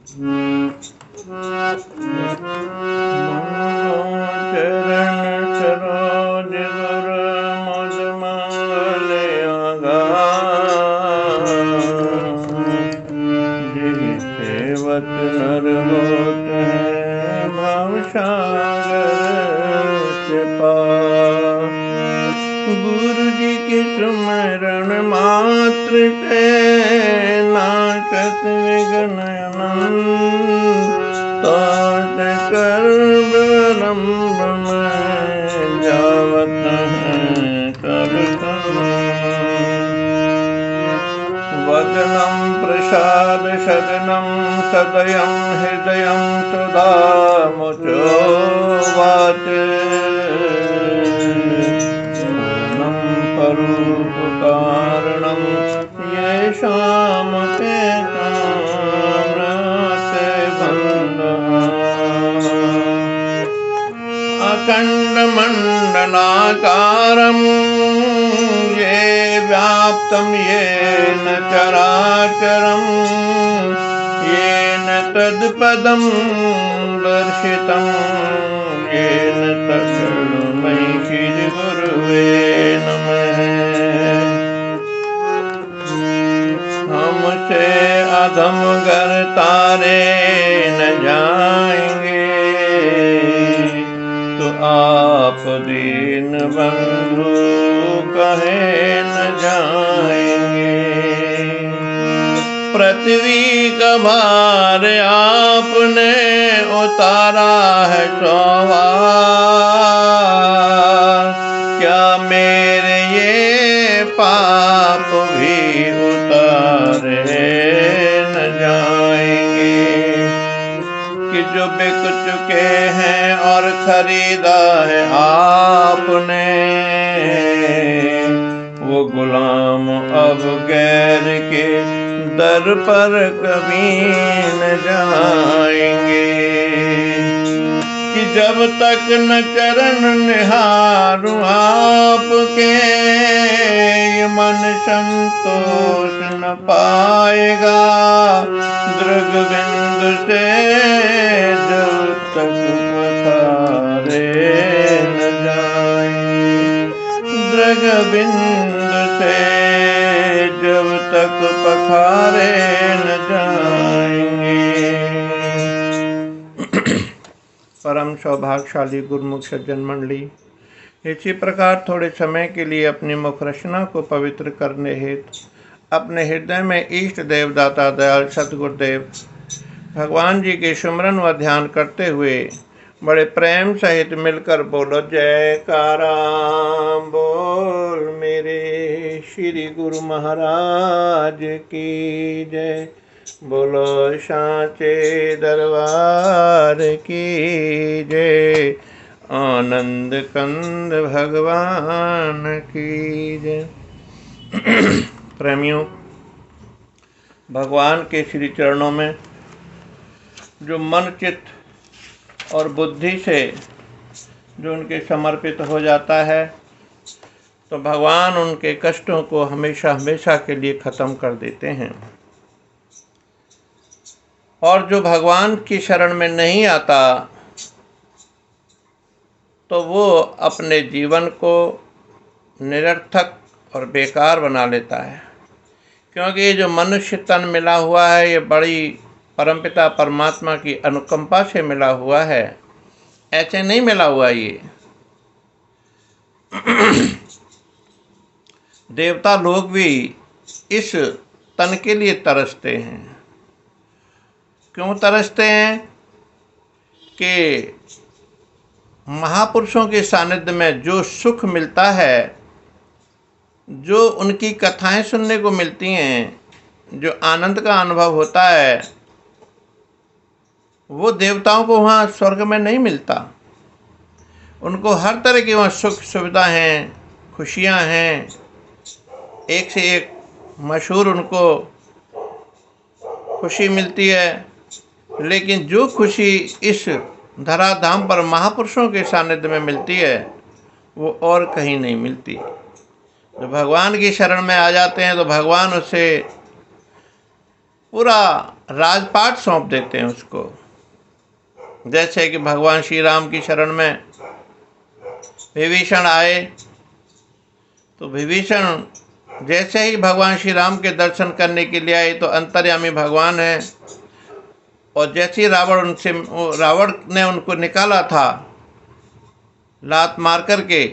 चरण सरोज गुर मुझ मंगल जिहि सेवत नर होत है भव सागर से पार। गुरु जी के सुमरण मात्र से नाशत विघ्न अनंत। तात कर विलंब में जावत है कर वदनम प्रसाद सदनम सदयम हृदयम सुधा मुचोवाच। पूर्णम परोपकारणम ये शाम के अखंड मंडलाकारं ये व्याप्तं येन चराचरं येन तत्पदं दर्शितं येन तस्मै श्रीगुरुवे नमः। हमसे अधम गर तारे न जाएंगे तो आप दीन बंधु कहे न जाएंगे। पृथ्वी का भार आपने उतारा है सवार। क्या मेरे ये पाप भी उतारे न जाएंगे कि जो बिक चुके हैं और खरीदा है आपने वो गुलाम अब गैर के दर पर कभी न जाएंगे। कि जब तक न चरण निहारूं आपके ये मन संतोष न पाएगा। दृग बिंदु से जब तक पखारे न जाएंगे। दृग बिंदु से जब तक पखारे न जाएंगे। परम सौभाग्यशाली गुरुमुख सज्जन मंडली, इसी प्रकार थोड़े समय के लिए अपनी मुख रचना को पवित्र करने हेतु अपने हृदय में इष्ट देव दाता दयाल सतगुरुदेव भगवान जी के सुमरन व ध्यान करते हुए बड़े प्रेम सहित मिलकर बोलो जयकारा बोल मेरे श्री गुरु महाराज की जय। बोलो सांचे दरबार की जय। आनंद कंद भगवान की जय। प्रेमियों, भगवान के श्री चरणों में जो मन चित्त और बुद्धि से जो उनके समर्पित हो जाता है तो भगवान उनके कष्टों को हमेशा हमेशा के लिए ख़त्म कर देते हैं। और जो भगवान की शरण में नहीं आता तो वो अपने जीवन को निरर्थक और बेकार बना लेता है। क्योंकि ये जो मनुष्य तन मिला हुआ है ये बड़ी परमपिता परमात्मा की अनुकंपा से मिला हुआ है, ऐसे नहीं मिला हुआ। ये देवता लोग भी इस तन के लिए तरसते हैं। क्यों तरसते हैं? कि महापुरुषों के सानिध्य में जो सुख मिलता है, जो उनकी कथाएं सुनने को मिलती हैं, जो आनंद का अनुभव होता है, वो देवताओं को वहाँ स्वर्ग में नहीं मिलता। उनको हर तरह की वहाँ सुख सुविधा हैं, खुशियाँ हैं, एक से एक मशहूर उनको खुशी मिलती है। लेकिन जो खुशी इस धराधाम पर महापुरुषों के सानिध्य में मिलती है वो और कहीं नहीं मिलती। जो भगवान की शरण में आ जाते हैं तो भगवान उससे पूरा राजपाट सौंप देते हैं उसको। जैसे कि भगवान श्री राम की शरण में विभीषण आए, तो विभीषण जैसे ही भगवान श्री राम के दर्शन करने के लिए आए तो अंतर्यामी भगवान है, और जैसे ही रावण ने उनको निकाला था लात मार करके,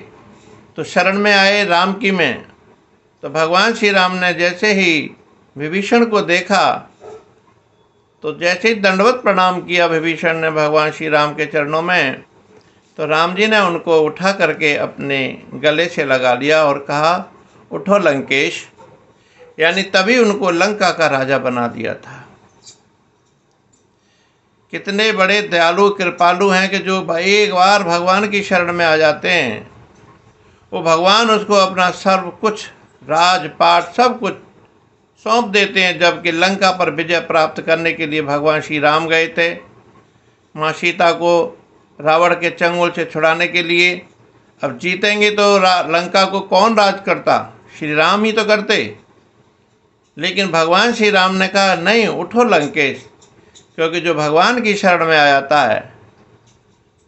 तो शरण में आए राम की में। तो भगवान श्री राम ने जैसे ही विभीषण को देखा तो जैसे ही दंडवत प्रणाम किया विभीषण ने भगवान श्री राम के चरणों में, तो राम जी ने उनको उठा करके अपने गले से लगा लिया और कहा, उठो लंकेश। यानी तभी उनको लंका का राजा बना दिया था। कितने बड़े दयालु कृपालु हैं कि जो एक बार भगवान की शरण में आ जाते हैं, वो भगवान उसको अपना सर्व कुछ, राजपाट सब कुछ सौंप देते हैं। जबकि लंका पर विजय प्राप्त करने के लिए भगवान श्री राम गए थे, माँ सीता को रावण के चंगुल से छुड़ाने के लिए। अब जीतेंगे तो लंका को कौन राज करता, श्री राम ही तो करते। लेकिन भगवान श्री राम ने कहा, नहीं, उठो लंकेश। क्योंकि जो भगवान की शरण में आ जाता है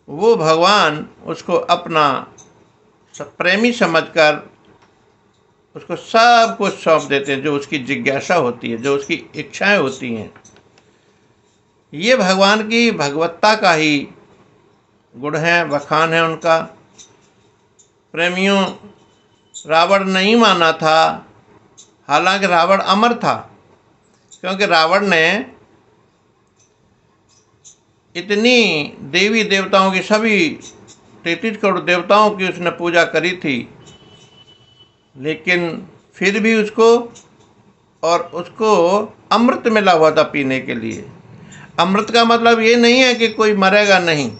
वो भगवान उसको अपना प्रेमी समझकर उसको सब कुछ सौंप देते हैं, जो उसकी जिज्ञासा होती है, जो उसकी इच्छाएं होती हैं। ये भगवान की भगवत्ता का ही गुण है, बखान है उनका। प्रेमियों, रावण नहीं माना था, हालांकि रावण अमर था, क्योंकि रावण ने इतनी देवी देवताओं की, सभी 33 करोड़ देवताओं की उसने पूजा करी थी, लेकिन फिर भी उसको अमृत मिला हुआ था पीने के लिए। अमृत का मतलब ये नहीं है कि कोई मरेगा नहीं।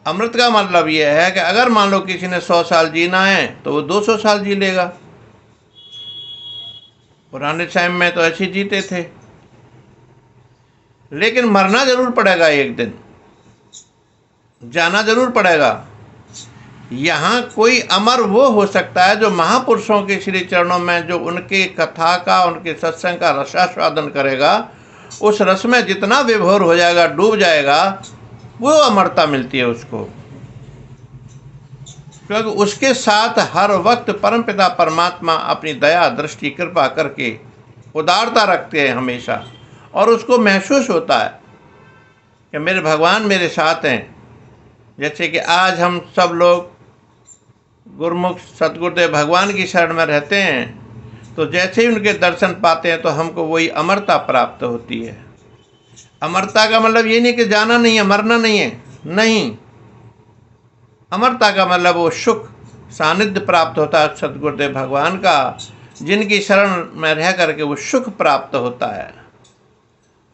अमृत का मतलब ये है कि अगर मान लो किसी ने 100 साल जीना है तो वो 200 साल जी लेगा। पुराने टाइम में तो ऐसे जीते थे, लेकिन मरना जरूर पड़ेगा, एक दिन जाना जरूर पड़ेगा। यहाँ कोई अमर वो हो सकता है जो महापुरुषों के श्री चरणों में, जो उनके कथा का, उनके सत्संग का रसास्वादन करेगा, उस रस में जितना विभोर हो जाएगा, डूब जाएगा, वो अमरता मिलती है उसको। क्योंकि उसके साथ हर वक्त परमपिता परमात्मा अपनी दया, दृष्टि, कृपा करके उदारता रखते हैं हमेशा, और उसको महसूस होता है कि मेरे भगवान मेरे साथ हैं। जैसे कि आज हम सब लोग गुरुमुख सतगुरुदेव भगवान की शरण में रहते हैं, तो जैसे ही उनके दर्शन पाते हैं तो हमको वही अमरता प्राप्त होती है। अमरता का मतलब ये नहीं कि जाना नहीं है, मरना नहीं है, नहीं। अमरता का मतलब वो सुख, सानिध्य प्राप्त होता है सतगुरुदेव भगवान का, जिनकी शरण में रह करके वो सुख प्राप्त होता है।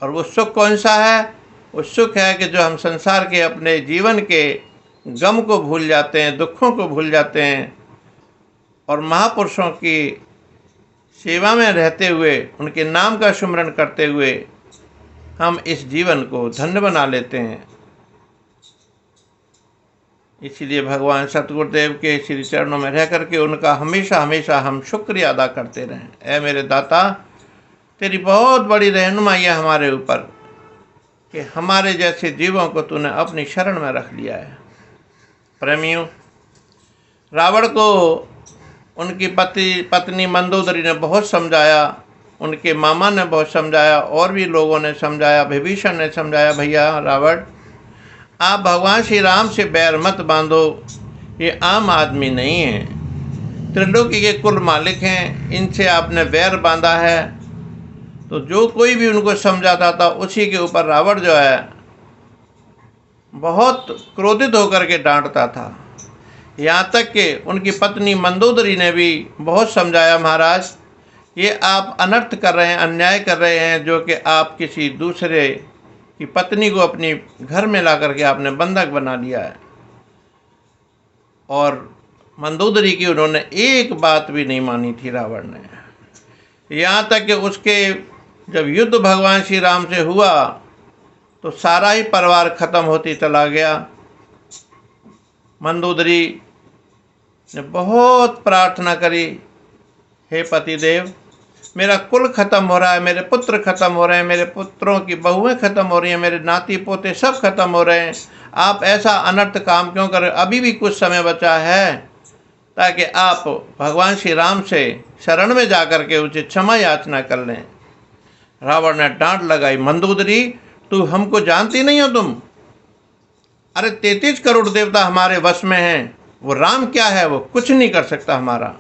और वो सुख कौन सा है? वो सुख है कि जो हम संसार के अपने जीवन के गम को भूल जाते हैं, दुखों को भूल जाते हैं, और महापुरुषों की सेवा में रहते हुए, उनके नाम का सुमिरन करते हुए हम इस जीवन को धन्य बना लेते हैं। इसीलिए भगवान सतगुरुदेव के श्री चरणों में रह करके उनका हमेशा हमेशा हम शुक्रिया अदा करते रहें। ऐ मेरे दाता, तेरी बहुत बड़ी रहनुमाई है हमारे ऊपर कि हमारे जैसे जीवों को तूने अपनी शरण में रख लिया है। प्रेमियों, रावण को उनकी पत्नी मंदोदरी ने बहुत समझाया, उनके मामा ने बहुत समझाया, और भी लोगों ने समझाया, विभीषण ने समझाया, भैया रावण, आप भगवान श्री राम से बैर मत बांधो, ये आम आदमी नहीं है, त्रिलोकी के कुल मालिक हैं, इनसे आपने बैर बांधा है। तो जो कोई भी उनको समझाता था, उसी के ऊपर रावण जो है बहुत क्रोधित होकर के डांटता था। यहाँ तक कि उनकी पत्नी मंदोदरी ने भी बहुत समझाया, महाराज ये आप अनर्थ कर रहे हैं, अन्याय कर रहे हैं, जो कि आप किसी दूसरे की पत्नी को अपनी घर में ला करके आपने बंधक बना लिया है। और मंदोदरी की उन्होंने एक बात भी नहीं मानी थी रावण ने। यहाँ तक कि उसके जब युद्ध भगवान श्री राम से हुआ तो सारा ही परिवार खत्म होती चला गया। मंदोदरी ने बहुत प्रार्थना करी, हे पतिदेव, मेरा कुल खत्म हो रहा है, मेरे पुत्र खत्म हो रहे हैं, मेरे पुत्रों की बहुएं खत्म हो रही हैं, मेरे नाती पोते सब खत्म हो रहे हैं। आप ऐसा अनर्थ काम क्यों कर रहे हो? अभी भी कुछ समय बचा है ताकि आप भगवान श्री राम से शरण में जाकर के उसे क्षमा याचना कर लें। रावण ने डांट लगाई, मंदोदरी तू हमको जानती नहीं हो तुम? अरे 33 करोड़ देवता हमारे वश में हैं, वो राम क्या है, वो कुछ नहीं कर सकता हमारा।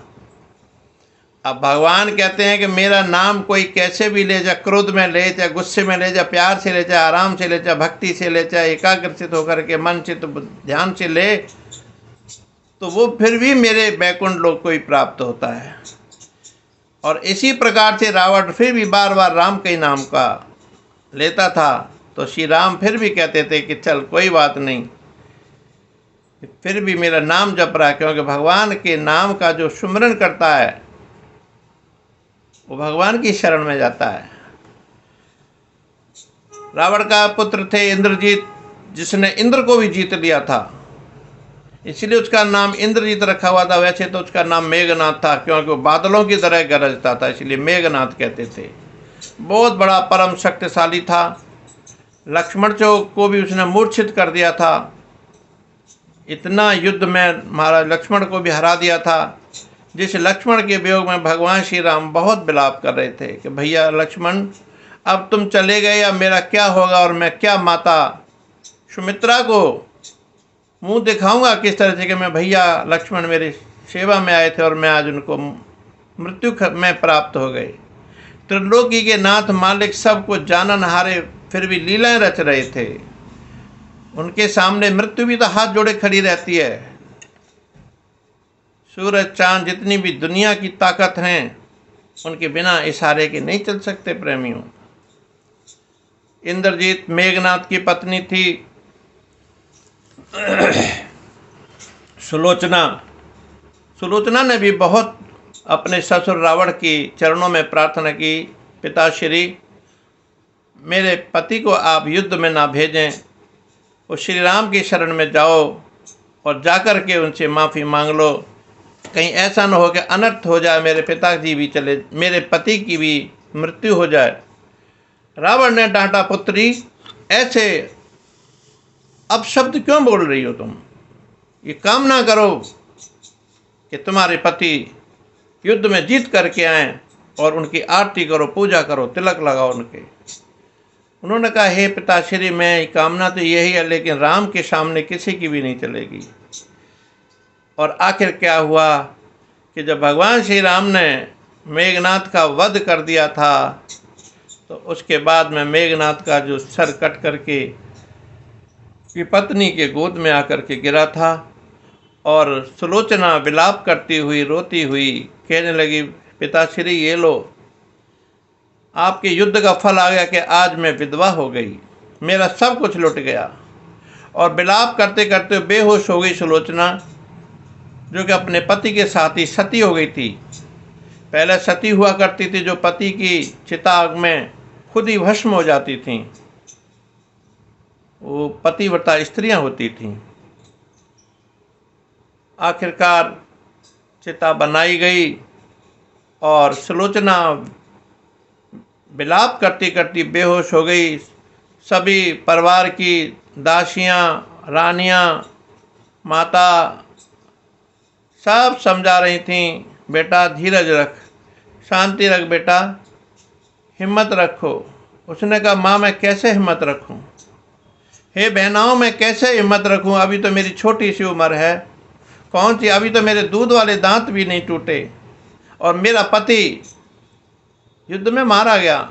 अब भगवान कहते हैं कि मेरा नाम कोई कैसे भी ले जाए, क्रोध में ले, चाहे गुस्से में ले जाए, प्यार से ले, चाहे आराम से ले, चाहे भक्ति से ले, चाहे एकाग्रचित होकर के मन चित्त ध्यान से ले, तो वो फिर भी मेरे बैकुंठ लोक को ही प्राप्त होता है। और इसी प्रकार से रावण फिर भी बार बार राम के नाम का लेता था, तो श्री राम फिर भी कहते थे कि चल कोई बात नहीं, फिर भी मेरा नाम जप रहा है, क्योंकि भगवान के नाम का जो सुमिरन करता है वो भगवान की शरण में जाता है। रावण का पुत्र थे इंद्रजीत, जिसने इंद्र को भी जीत लिया था, इसलिए उसका नाम इंद्रजीत रखा हुआ था। वैसे तो उसका नाम मेघनाथ था, क्योंकि वो बादलों की तरह गरजता था, इसलिए मेघनाथ कहते थे। बहुत बड़ा परम शक्तिशाली था। लक्ष्मण को भी उसने मूर्छित कर दिया था। इतना युद्ध में महाराज लक्ष्मण को भी हरा दिया था, जिस लक्ष्मण के वियोग में भगवान श्री राम बहुत विलाप कर रहे थे कि भैया लक्ष्मण, अब तुम चले गए, अब मेरा क्या होगा, और मैं क्या माता सुमित्रा को मुंह दिखाऊंगा किस तरह से कि मैं भैया लक्ष्मण मेरी सेवा में आए थे और मैं आज उनको मृत्यु में प्राप्त हो गए। त्रिलोकी के नाथ मालिक सब कुछ जानन हारे फिर भी लीलाएं रच रहे थे। उनके सामने मृत्यु भी तो हाथ जोड़े खड़ी रहती है। सूरज चांद जितनी भी दुनिया की ताकत हैं, उनके बिना इशारे के नहीं चल सकते प्रेमियों। इंद्रजीत मेघनाथ की पत्नी थी सुलोचना। सुलोचना ने भी बहुत अपने ससुर रावण की चरणों में प्रार्थना की, पिताश्री मेरे पति को आप युद्ध में ना भेजें, वो श्री राम की शरण में जाओ और जाकर के उनसे माफ़ी मांग लो। कहीं ऐसा न हो कि अनर्थ हो जाए, मेरे पिताजी भी चले, मेरे पति की भी मृत्यु हो जाए। रावण ने डांटा, पुत्री ऐसे अपशब्द क्यों बोल रही हो तुम? ये कामना करो कि तुम्हारे पति युद्ध में जीत करके आएं और उनकी आरती करो, पूजा करो, तिलक लगाओ उनके। उन्होंने कहा, हे पिताश्री मैं कामना तो यही है, लेकिन राम के सामने किसी की भी नहीं चलेगी। और आखिर क्या हुआ कि जब भगवान श्री राम ने मेघनाथ का वध कर दिया था, तो उसके बाद में मेघनाथ का जो सर कट करके की पत्नी के गोद में आकर के गिरा था, और सुलोचना विलाप करती हुई रोती हुई कहने लगी, पिताश्री ये लो, आपके युद्ध का फल आ गया कि आज मैं विधवा हो गई, मेरा सब कुछ लुट गया। और विलाप करते करते बेहोश हो गई सुलोचना, जो कि अपने पति के साथ ही सती हो गई थी। पहले सती हुआ करती थी, जो पति की चिता में खुद ही भस्म हो जाती थीं, वो पतिव्रता स्त्रियां होती थीं। आखिरकार चिता बनाई गई और सुलोचना विलाप करती करती बेहोश हो गई। सभी परिवार की दासियां, रानियां, माता सब समझा रही थीं, बेटा धीरज रख, शांति रख बेटा, हिम्मत रखो। उसने कहा, माँ मैं कैसे हिम्मत रखूं? हे बहनाओं मैं कैसे हिम्मत रखूं? अभी तो मेरी छोटी सी उम्र है, कौन सी, अभी तो मेरे दूध वाले दांत भी नहीं टूटे, और मेरा पति युद्ध में मारा गया।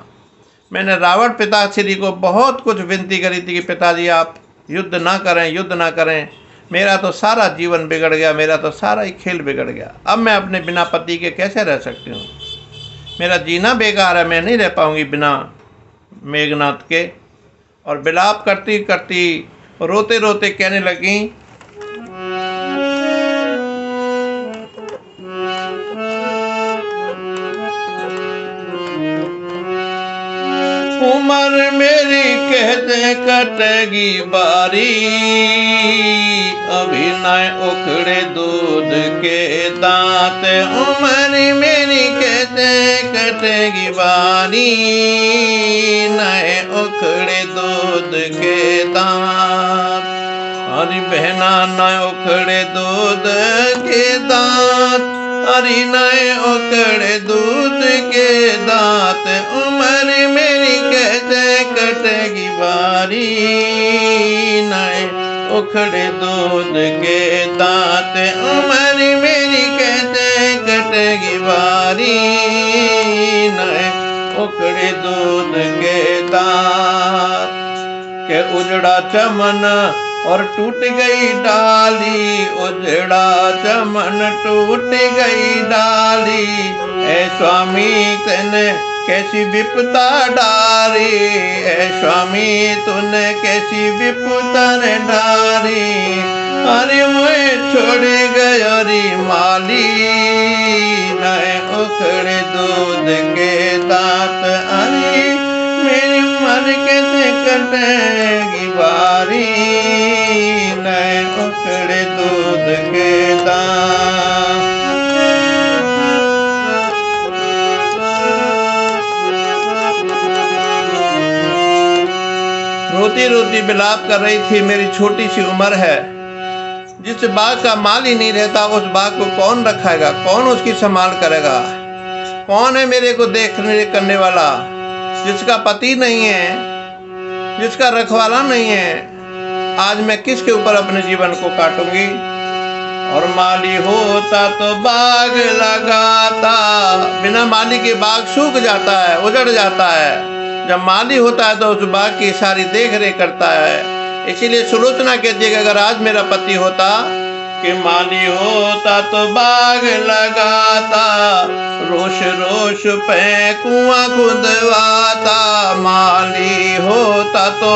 मैंने रावण पिताश्री को बहुत कुछ विनती करी थी कि पिताजी आप युद्ध ना करें, युद्ध ना करें। मेरा तो सारा जीवन बिगड़ गया, मेरा तो सारा ही खेल बिगड़ गया। अब मैं अपने बिना पति के कैसे रह सकती हूँ? मेरा जीना बेकार है, मैं नहीं रह पाऊँगी बिना मेघनाथ के। और विलाप करती करती रोते रोते कहने लगी, उम्र मेरी कहते कटेगी बारी, अभी न उखड़े दूध के दांत। उम्र मेरी कहते कटेगी बारी, नए उखड़े दूध के दांत। अरे बहना न उखड़े दूध के दांत, अरे नए उखड़े दूध के दांत। उम्र मेरी कहते कटेगी बारी, नए उखड़े दूध के दांत। उम्र मेरी कहते कटेगी बारी, नए उखड़े दूध के दांत। के उजड़ा चमन और टूट गई डाली, उजड़ा चमन टूट गई डाली। ऐ स्वामी तूने कैसी विपदा डारी, ऐ स्वामी तूने कैसी विपदा डारी। अरे मैं छोड़ गया रे माली, नए उखड़े दूध के दांत। अरे मेरी मन कैसे कटेगी बारी, नए उखड़े दूध के दांत। रोती रोती विलाप कर रही थी, मेरी छोटी सी उम्र है। जिस बाग का माल ही नहीं रहता, उस बाग को कौन रखाएगा, कौन उसकी संभाल करेगा? कौन है मेरे को देखने करने वाला? जिसका पति नहीं है, जिसका रखवाला नहीं है, आज मैं किसके ऊपर अपने जीवन को काटूंगी? और माली होता तो बाग लगाता, बिना माली के बाग सूख जाता है, उजड़ जाता है। जब माली होता है तो उस बाग की सारी देख रेख करता है। इसीलिए सुलोचना कहती है कि अगर आज मेरा पति होता, कि माली होता तो बाग लगाता, रोश रोश पे कुआं खुदवाता। माली होता तो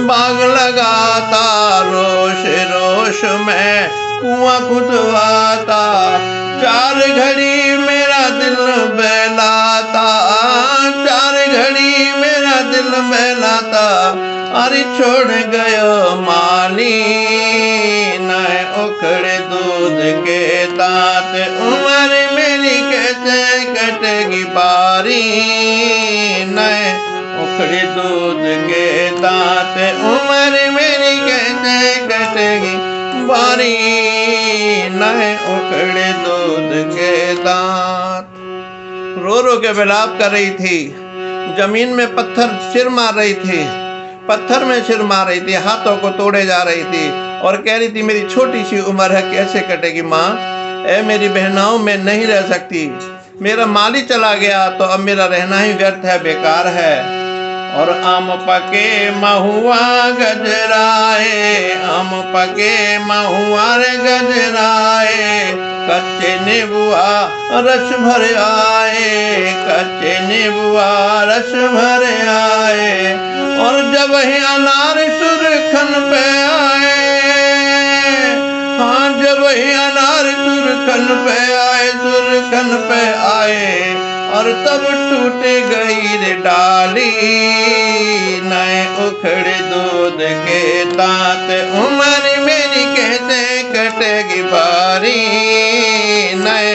बाग लगाता, रोश रोश में कुआं खुदवाता। चार घड़ी मेरा दिल बहलाता, चार घड़ी मेरा दिल बहलाता। अरे छोड़ गयो माली, नए उखड़े दूध के दांत। उम्र मेरी कैसे कटेगी बारी, नए उखड़े दूध के दांत। उम्र मेरी कैसे कटेगी बारी, नए उखड़े दूध के दांत। रो रो के विलाप कर रही थी, जमीन में पत्थर सिर मार रही थी, पत्थर में सिर मार रही थी, हाथों को तोड़े जा रही थी और कह रही थी मेरी छोटी सी उम्र है, कैसे कटेगी माँ? ऐ मेरी बहनाओं, मैं नहीं रह सकती। मेरा माली चला गया तो अब मेरा रहना ही व्यर्थ है, बेकार है। और आम पके महुआ गजराए, आम पके महुआ गजराए। कच्चे नीबुआ रस भर आए, कच्चे नीबुआ रस भर आए। और जब ही अनार सुरखन पे आए, हाँ जब ही अनार सुरखन पे आए, सुरखन पे आए। और तब टूट गई रे डाली, नए उखड़े दूध के दांत। उम्र मेरी कहते कटेगी बारी, नए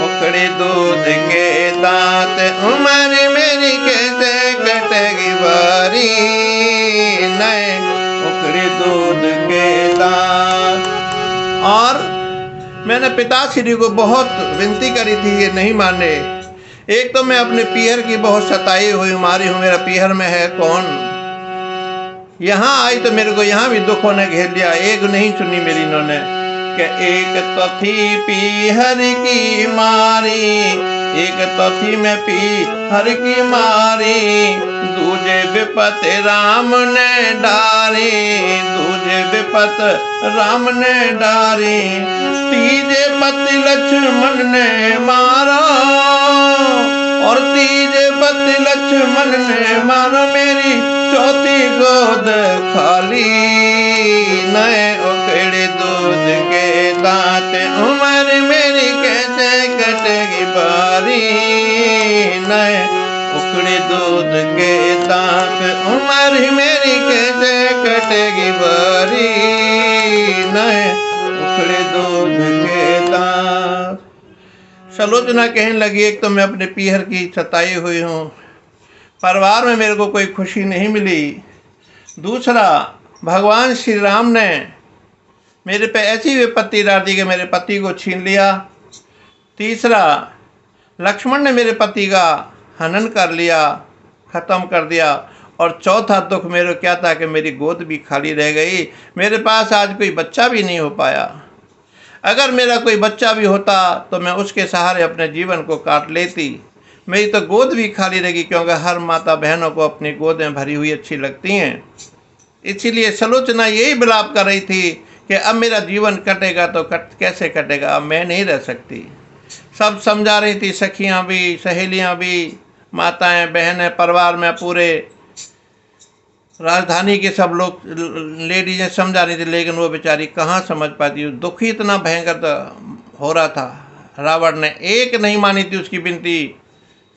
उखड़े दूध के दांत। उम्र मेरी कहते कटेगी बारी, नए उखड़े दूध के दांत। और मैंने पिताश्री को बहुत विनती करी थी, ये नहीं माने। एक तो मैं अपने पीहर की बहुत सताई हुई मारी हूँ, मेरा पीहर में है कौन? यहाँ आई तो मेरे को यहाँ भी दुखों ने घेर लिया, एक नहीं सुनी मेरी इन्होंने। कि एक तो थी पीहर की मारी, एक तो थी मैं पीहर की मारी। दूजे विपत राम ने डारी, दूजे विपत राम ने डारी। तीजे पति लक्ष्मण ने मारा, और तीजे पति लक्ष्मण ने मारा। मेरी चौथी गोद खाली, नए उखड़े दूध के दांत। उम्र मेरी कैसे कटेगी बारी, नए उखड़े दूध के दांत, उम्र मेरी कैसे कटेगी बारी, नए उखड़े दूध के दांत। सलोचना कहने लगी, एक तो मैं अपने पीहर की सताई हुई हूँ, परिवार में मेरे को कोई खुशी नहीं मिली, दूसरा भगवान श्री राम ने मेरे पे ऐसी विपत्ति डाल दी कि मेरे पति को छीन लिया, तीसरा लक्ष्मण ने मेरे पति का हनन कर लिया, ख़त्म कर दिया, और चौथा दुख मेरे क्या था कि मेरी गोद भी खाली रह गई, मेरे पास आज कोई बच्चा भी नहीं हो पाया। अगर मेरा कोई बच्चा भी होता तो मैं उसके सहारे अपने जीवन को काट लेती, मेरी तो गोद भी खाली रहेगी, क्योंकि हर माता बहनों को अपनी गोदें भरी हुई अच्छी लगती हैं। इसीलिए सलोचना यही विलाप कर रही थी कि अब मेरा जीवन कटेगा तो कैसे कटेगा, अब मैं नहीं रह सकती। सब समझा रही थी, सखियां भी, सहेलियां भी, माताएं बहनें, परिवार में पूरे राजधानी के सब लोग लेडीजें समझा रही थी, लेकिन वो बेचारी कहाँ समझ पाती। दुखी इतना भयंकर हो रहा था। रावण ने एक नहीं मानी थी उसकी विनती।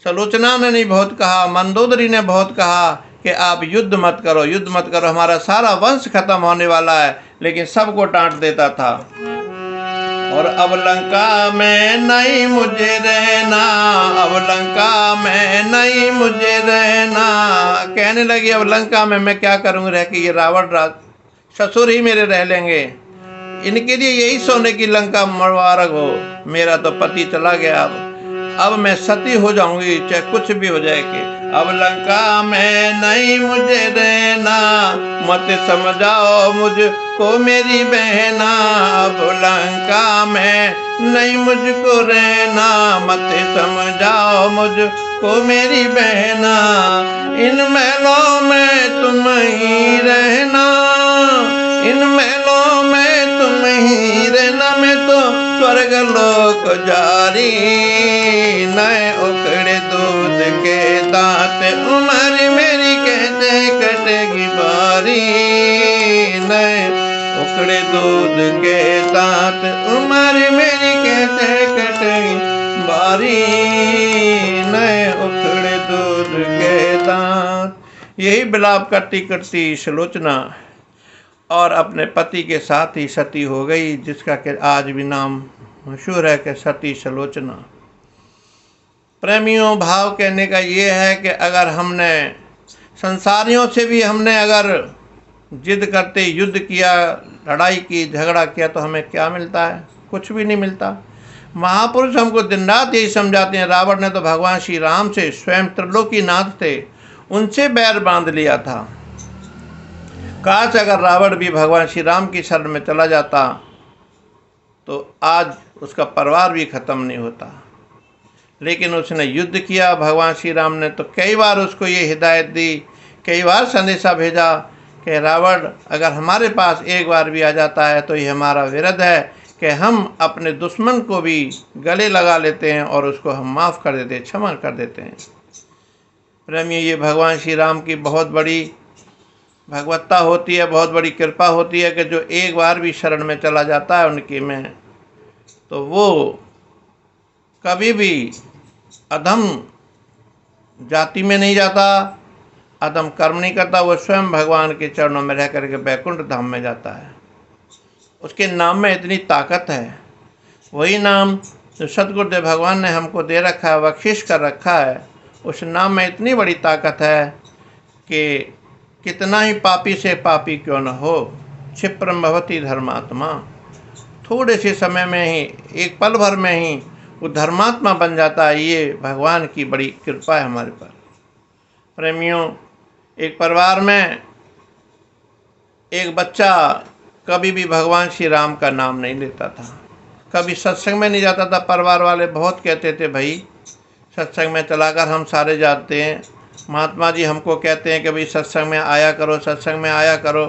सलोचना ने नहीं बहुत कहा, मंदोदरी ने बहुत कहा कि आप युद्ध मत करो, युद्ध मत करो, हमारा सारा वंश खत्म होने वाला है, लेकिन सबको डांट देता था। और अब लंका में नहीं मुझे रहना, अब लंका में नहीं मुझे रहना, कहने लगी अब लंका में मैं क्या करूँगी रह के, ये रावण ससुर ही मेरे रह लेंगे, इनके लिए यही सोने की लंका मुबारक हो, मेरा तो पति चला गया, अब मैं सती हो जाऊंगी चाहे कुछ भी हो जाएगी। अब लंका में नहीं मुझे रहना, मत समझाओ मुझको मेरी बहना, अब लंका में नहीं मुझको रहना, मत समझाओ मुझको मेरी बहना, इन महलों में तुम ही रहना, इन महलों में तुम ही रहना, मैं तो स्वर्ग लोक जारी, नए उखड़े दूध के दांत, उम्र मेरी कैसे कटेगी बारी, नए उखड़े दूध के दांत, उम्र मेरी कैसे कटेगी बारी, नए उखड़े दूध के दांत। यही विलाप करती करती सलोचना और अपने पति के साथ ही सती हो गई, जिसका कि आज भी नाम मशहूर है कि सती सलोचना। प्रेमियों, भाव कहने का ये है कि अगर हमने संसारियों से भी हमने अगर जिद करते युद्ध किया, लड़ाई की, झगड़ा किया, तो हमें क्या मिलता है? कुछ भी नहीं मिलता। महापुरुष हमको दिन रात यही समझाते हैं। रावण ने तो भगवान श्री राम से, स्वयं त्रिलोकीनाथ थे, उनसे बैर बांध लिया था। काश अगर रावण भी भगवान श्री राम की शरण में चला जाता तो आज उसका परिवार भी खत्म नहीं होता, लेकिन उसने युद्ध किया। भगवान श्री राम ने तो कई बार उसको ये हिदायत दी, कई बार संदेशा भेजा कि रावण अगर हमारे पास एक बार भी आ जाता है तो ये हमारा विरध है कि हम अपने दुश्मन को भी गले लगा लेते हैं और उसको हम माफ़ कर देते हैं, क्षमा कर देते हैं। प्रेमियों, ये भगवान श्री राम की बहुत बड़ी भगवत्ता होती है, बहुत बड़ी कृपा होती है कि जो एक बार भी शरण में चला जाता है उनकी में, तो वो कभी भी अधम जाति में नहीं जाता, अधम कर्म नहीं करता, वो स्वयं भगवान के चरणों में रह करके बैकुंठ धाम में जाता है। उसके नाम में इतनी ताकत है, वही नाम जो सतगुरुदेव भगवान ने हमको दे रखा है, बख्शिश कर रखा है, उस नाम में इतनी बड़ी ताकत है कि कितना ही पापी से पापी क्यों न हो, क्षिप्रम भवति धर्मात्मा, थोड़े से समय में ही, एक पल भर में ही वो धर्मात्मा बन जाता है। ये भगवान की बड़ी कृपा है हमारे पर। प्रेमियों, एक परिवार में एक बच्चा कभी भी भगवान श्री राम का नाम नहीं लेता था, कभी सत्संग में नहीं जाता था। परिवार वाले बहुत कहते थे, भाई सत्संग में चलाकर हम सारे जाते हैं, महात्मा जी हमको कहते हैं कि भाई सत्संग में आया करो, सत्संग में आया करो,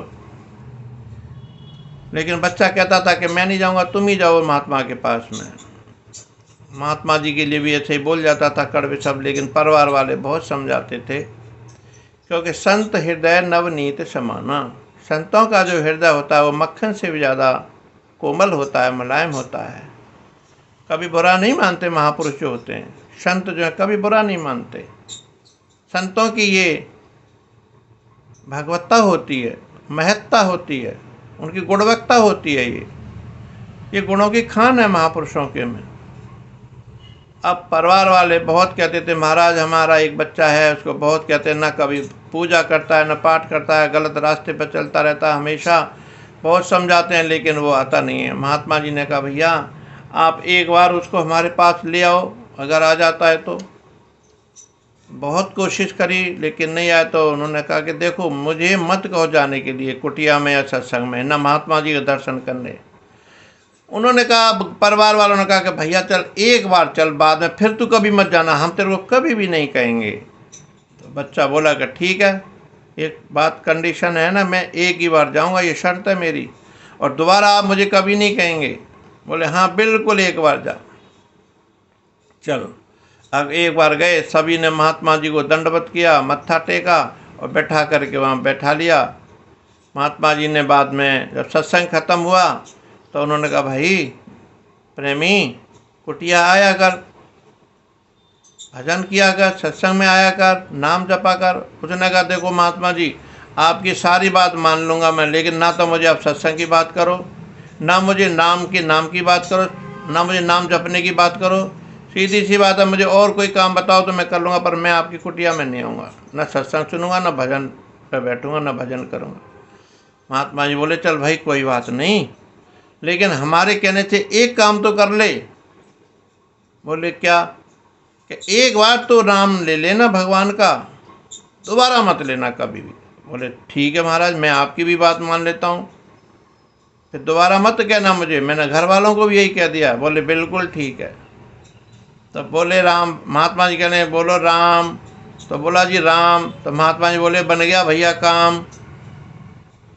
लेकिन बच्चा कहता था कि मैं नहीं जाऊंगा, तुम ही जाओ महात्मा के पास में। महात्मा जी के लिए भी ऐसे ही बोल जाता था कड़वे शब्द, लेकिन परिवार वाले बहुत समझाते थे, क्योंकि संत हृदय नवनीत समाना, संतों का जो हृदय होता है वो मक्खन से भी ज़्यादा कोमल होता है, मुलायम होता है। कभी बुरा नहीं मानते महापुरुष जो होते हैं, संत जो है कभी बुरा नहीं मानते, संतों की ये भगवत्ता होती है, महत्ता होती है, उनकी गुणवत्ता होती है। ये गुणों की खान है महापुरुषों के में। अब परिवार वाले बहुत कहते थे महाराज हमारा एक बच्चा है, उसको बहुत कहते हैं ना कभी पूजा करता है, ना पाठ करता है, गलत रास्ते पर चलता रहता है हमेशा। बहुत समझाते हैं लेकिन वो आता नहीं है। महात्मा जी ने कहा भैया आप एक बार उसको हमारे पास ले आओ, अगर आ जाता है तो। बहुत कोशिश करी लेकिन नहीं आया तो उन्होंने कहा कि देखो मुझे मत कहो जाने के लिए कुटिया में या सत्संग में, ना महात्मा जी के दर्शन करने। उन्होंने कहा, परिवार वालों ने कहा कि भैया चल एक बार चल, बाद में फिर तू कभी मत जाना, हम तेरे को कभी भी नहीं कहेंगे। तो बच्चा बोला कि ठीक है, एक बात कंडीशन है ना, मैं एक ही बार जाऊंगा, ये शर्त है मेरी, और दोबारा आप मुझे कभी नहीं कहेंगे। बोले हाँ बिल्कुल एक बार जा। चलो अब एक बार गए, सभी ने महात्मा जी को दंडवत किया, मत्था टेका और बैठा करके वहाँ बैठा लिया। महात्मा जी ने बाद में जब सत्संग खत्म हुआ तो उन्होंने कहा भाई प्रेमी कुटिया आया कर, भजन किया कर, सत्संग में आया कर, नाम जपा कर। उसने कहा देखो महात्मा जी आपकी सारी बात मान लूँगा मैं, लेकिन ना तो मुझे आप सत्संग की बात करो, ना मुझे नाम की बात करो, ना मुझे नाम जपने की बात करो। सीधी सी बात है, मुझे और कोई काम बताओ तो मैं कर लूँगा, पर मैं आपकी कुटिया में नहीं आऊँगा, ना सत्संग सुनूंगा, ना भजन पर बैठूँगा, ना भजन करूँगा। महात्मा जी बोले चल भाई कोई बात नहीं, लेकिन हमारे कहने से एक काम तो कर ले। बोले क्या? कि एक बार तो नाम ले लेना भगवान का, दोबारा मत लेना कभी भी। बोले ठीक है महाराज मैं आपकी भी बात मान लेता हूँ, फिर दोबारा मत कहना मुझे, मैंने घर वालों को भी यही कह दिया। बोले बिल्कुल ठीक है। तो बोले राम, महात्मा जी कहने बोलो राम, तो बोला जी राम। तो महात्मा जी बोले बन गया भैया काम,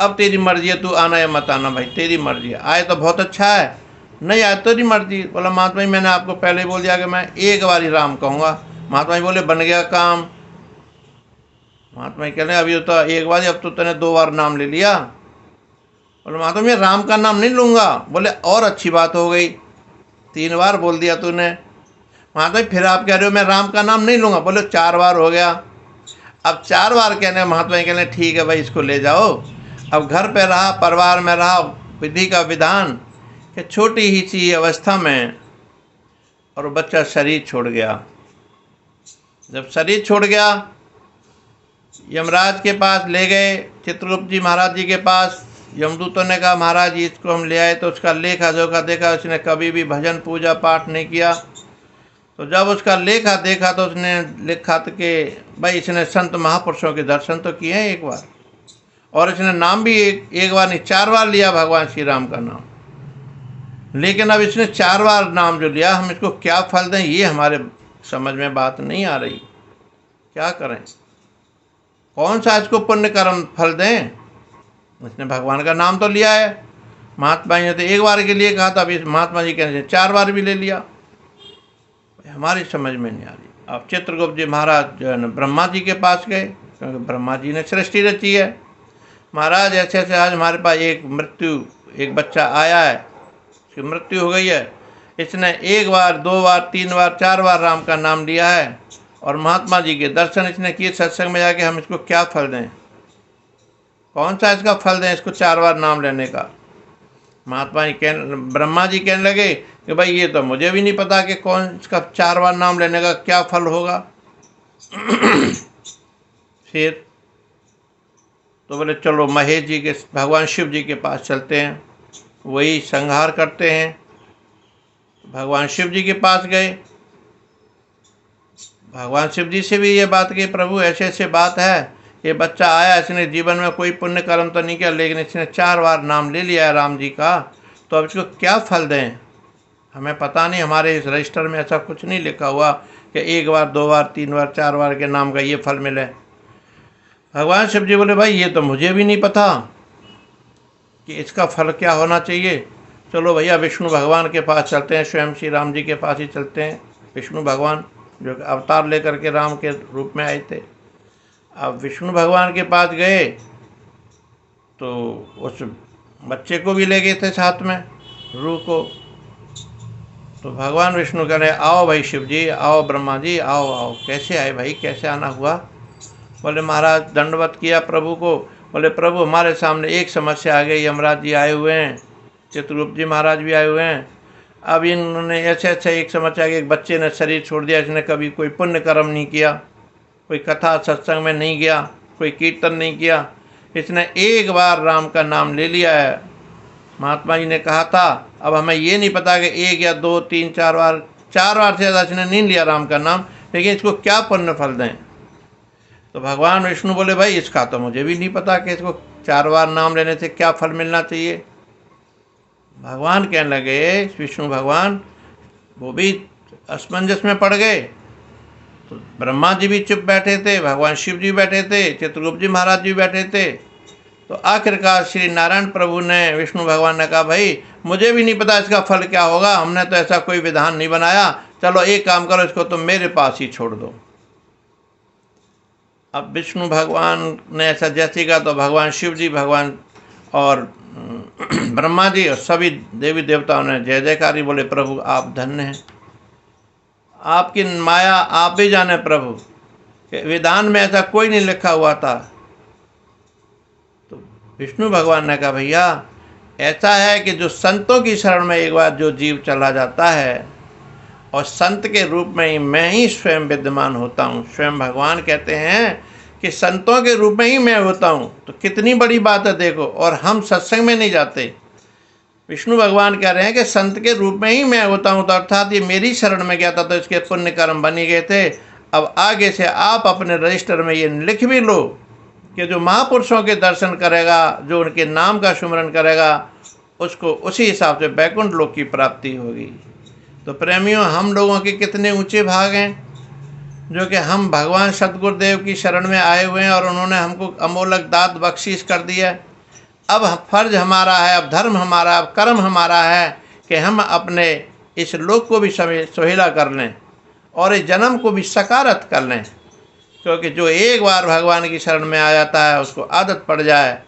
अब तेरी मर्जी है, तू आना या मत आना भाई तेरी मर्जी है, आए तो बहुत अच्छा है, नहीं आए तो तेरी मर्जी। बोला महात्मा जी मैंने आपको पहले ही बोल दिया कि मैं एक बार ही राम कहूँगा। महात्मा जी बोले बन गया काम। महात्मा जी कह रहे अभी तो एक बार, अब तो तूने 2 बार नाम ले लिया। बोले महात्मा जी राम का नाम नहीं लूँगा। बोले और अच्छी बात हो गई, 3 बार बोल दिया तूने। महात्मा जी फिर आप कह रहे हो मैं राम का नाम नहीं लूँगा। बोले 4 बार हो गया। अब 4 बार कहने, महात्मा जी कह रहे ठीक है भाई इसको ले जाओ। अब घर पे रहा, परिवार में रहा, विधि का विधान कि छोटी ही सी अवस्था में और वो बच्चा शरीर छोड़ गया। जब शरीर छोड़ गया यमराज के पास ले गए, चित्रगुप्त जी महाराज जी के पास। यमदूतों ने कहा महाराज जी इसको हम ले आए तो उसका लेखा जोखा देखा, उसने कभी भी भजन पूजा पाठ नहीं किया। तो जब उसका लेखा देखा तो उसने लिखा था कि भाई इसने संत महापुरुषों के दर्शन तो किए हैं एक बार, और इसने नाम भी एक बार नहीं 4 बार लिया भगवान श्री राम का नाम। लेकिन अब इसने 4 बार नाम जो लिया, हम इसको क्या फल दें ये हमारे समझ में बात नहीं आ रही। क्या करें, कौन सा इसको पुण्य कर्म फल दें? इसने भगवान का नाम तो लिया है, महात्मा जी ने तो 1 बार के लिए कहा था, अभी महात्मा जी कहने से 4 बार भी ले लिया। हमारी समझ में नहीं आ रही। अब चित्रगुप्त जी महाराज जो है ना ब्रह्मा जी के पास गए, क्योंकि ब्रह्मा जी ने सृष्टि रची है। महाराज ऐसे ऐसे आज हमारे पास एक बच्चा आया है, उसकी मृत्यु हो गई है, इसने 1 बार 2 बार 3 बार 4 बार राम का नाम लिया है और महात्मा जी के दर्शन इसने किए सत्संग में जाके, हम इसको क्या फल दें? कौन सा इसका फल दें इसको 4 बार नाम लेने का? ब्रह्मा जी कहने लगे कि भाई ये तो मुझे भी नहीं पता कि कौन इसका 4 बार नाम लेने का क्या फल होगा। फिर तो बोले चलो महेश जी के, भगवान शिव जी के पास चलते हैं, वही संहार करते हैं। भगवान शिव जी के पास गए, भगवान शिव जी से भी ये बात की प्रभु ऐसे ऐसे बात है, ये बच्चा आया इसने जीवन में कोई पुण्य कर्म तो नहीं किया, लेकिन इसने 4 बार नाम ले लिया है राम जी का, तो अब इसको क्या फल दें? हमें पता नहीं, हमारे इस रजिस्टर में ऐसा कुछ नहीं लिखा हुआ कि 1 बार 2 बार 3 बार 4 बार के नाम का ये फल मिले। भगवान शिव जी बोले भाई ये तो मुझे भी नहीं पता कि इसका फल क्या होना चाहिए। चलो भैया विष्णु भगवान के पास चलते हैं, स्वयं श्री राम जी के पास ही चलते हैं। विष्णु भगवान जो अवतार लेकर के राम के रूप में आए थे। अब विष्णु भगवान के पास गए तो उस बच्चे को भी ले गए थे साथ में, रूह को। तो भगवान विष्णु कह रहे आओ भाई शिव जी, आओ ब्रह्मा जी, आओ आओ। कैसे आए भाई, कैसे आना हुआ? बोले महाराज दंडवत किया प्रभु को। बोले प्रभु हमारे सामने एक समस्या आ गई, यमराज जी आए हुए हैं, चित्रगुप्त जी महाराज भी आए हुए हैं। अब इन्होंने ऐसे एक समस्या कि एक बच्चे ने शरीर छोड़ दिया, इसने कभी कोई पुण्य कर्म नहीं किया, कोई कथा सत्संग में नहीं गया, कोई कीर्तन नहीं किया, इसने एक बार राम का नाम ले लिया है। महात्मा जी ने कहा था अब हमें ये नहीं पता कि एक या दो तीन चार बार से ज़्यादा इसने नहीं लिया राम का नाम, लेकिन इसको क्या पुण्य फल दें। तो भगवान विष्णु बोले भाई इसका तो मुझे भी नहीं पता कि इसको 4 बार नाम लेने से क्या फल मिलना चाहिए। भगवान कहने लगे, विष्णु भगवान वो भी असमंजस में पड़ गए। तो ब्रह्मा जी भी चुप बैठे थे, भगवान शिव जी बैठे थे, चित्रगुप्त जी महाराज जी बैठे थे। तो आखिरकार श्री नारायण प्रभु ने, विष्णु भगवान ने कहा भाई मुझे भी नहीं पता इसका फल क्या होगा, हमने तो ऐसा कोई विधान नहीं बनाया, चलो एक काम करो इसको तुम मेरे पास ही छोड़ दो। अब विष्णु भगवान ने ऐसा जैसे कहा तो भगवान शिव जी, भगवान और ब्रह्मा जी और सभी देवी देवताओं ने जय जयकारी बोले प्रभु आप धन्य हैं, आपकी माया आप भी जाने प्रभु, विधान में ऐसा कोई नहीं लिखा हुआ था। तो विष्णु भगवान ने कहा भैया ऐसा है कि जो संतों की शरण में एक बार जो जीव चला जाता है और संत के रूप में ही मैं ही स्वयं विद्यमान होता हूँ। स्वयं भगवान कहते हैं कि संतों के रूप में ही मैं होता हूँ, तो कितनी बड़ी बात है देखो। और हम सत्संग में नहीं जाते, विष्णु भगवान कह रहे हैं कि संत के रूप में ही मैं होता हूँ, तो अर्थात ये मेरी शरण में गया था तो इसके पुण्य कर्म बनी गए थे। अब आगे से आप अपने रजिस्टर में ये लिख भी लो कि जो महापुरुषों के दर्शन करेगा, जो उनके नाम का सुमरन करेगा, उसको उसी हिसाब से बैकुंठ लोक की प्राप्ति होगी। तो प्रेमियों हम लोगों के कितने ऊंचे भाग हैं जो कि हम भगवान सतगुरुदेव की शरण में आए हुए हैं और उन्होंने हमको अमोलक दात बख्शीश कर दिया। अब फर्ज हमारा है, अब धर्म हमारा, अब कर्म हमारा है कि हम अपने इस लोक को भी सुहेला कर लें और इस जन्म को भी सकारत कर लें, क्योंकि जो एक बार भगवान की शरण में आ जाता है उसको आदत पड़ जाए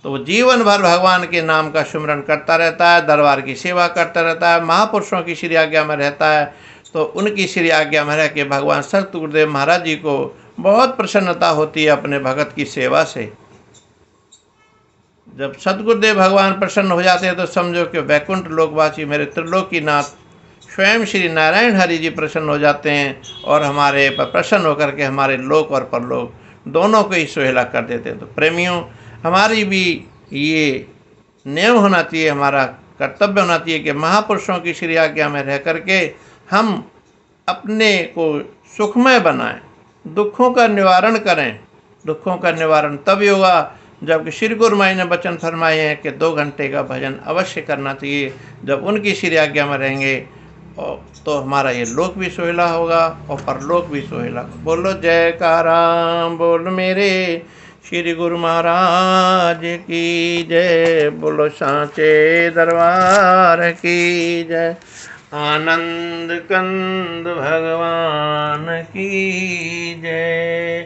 तो वो जीवन भर भगवान के नाम का सुमरन करता रहता है, दरबार की सेवा करता रहता है, महापुरुषों की श्री आज्ञा में रहता है। तो उनकी श्री आज्ञा में रह के भगवान सतगुरुदेव महाराज जी को बहुत प्रसन्नता होती है अपने भगत की सेवा से। जब सतगुरुदेव भगवान प्रसन्न हो जाते हैं तो समझो कि वैकुंठ लोकवासी मेरे त्रिलोकीनाथ स्वयं श्री नारायण हरि जी प्रसन्न हो जाते हैं और हमारे पर प्रसन्न होकर के हमारे लोक और परलोक दोनों को ही सुहेला कर देते हैं। तो प्रेमियों हमारी भी ये नियम होना चाहिए, हमारा कर्तव्य होना चाहिए कि महापुरुषों की श्री आज्ञा में रह करके हम अपने को सुखमय बनाएं, दुखों का निवारण करें। दुखों का निवारण तभी होगा जबकि श्री गुरु माई ने वचन फरमाए हैं कि 2 घंटे का भजन अवश्य करना चाहिए। जब उनकी श्री आज्ञा में रहेंगे तो हमारा ये लोक भी सुहेला होगा और परलोक भी सुहेला। बोलो जयकारा बोल मेरे श्री गुरु महाराज की जय, बोलो सांचे दरबार की जय, आनंद कंद भगवान की जय।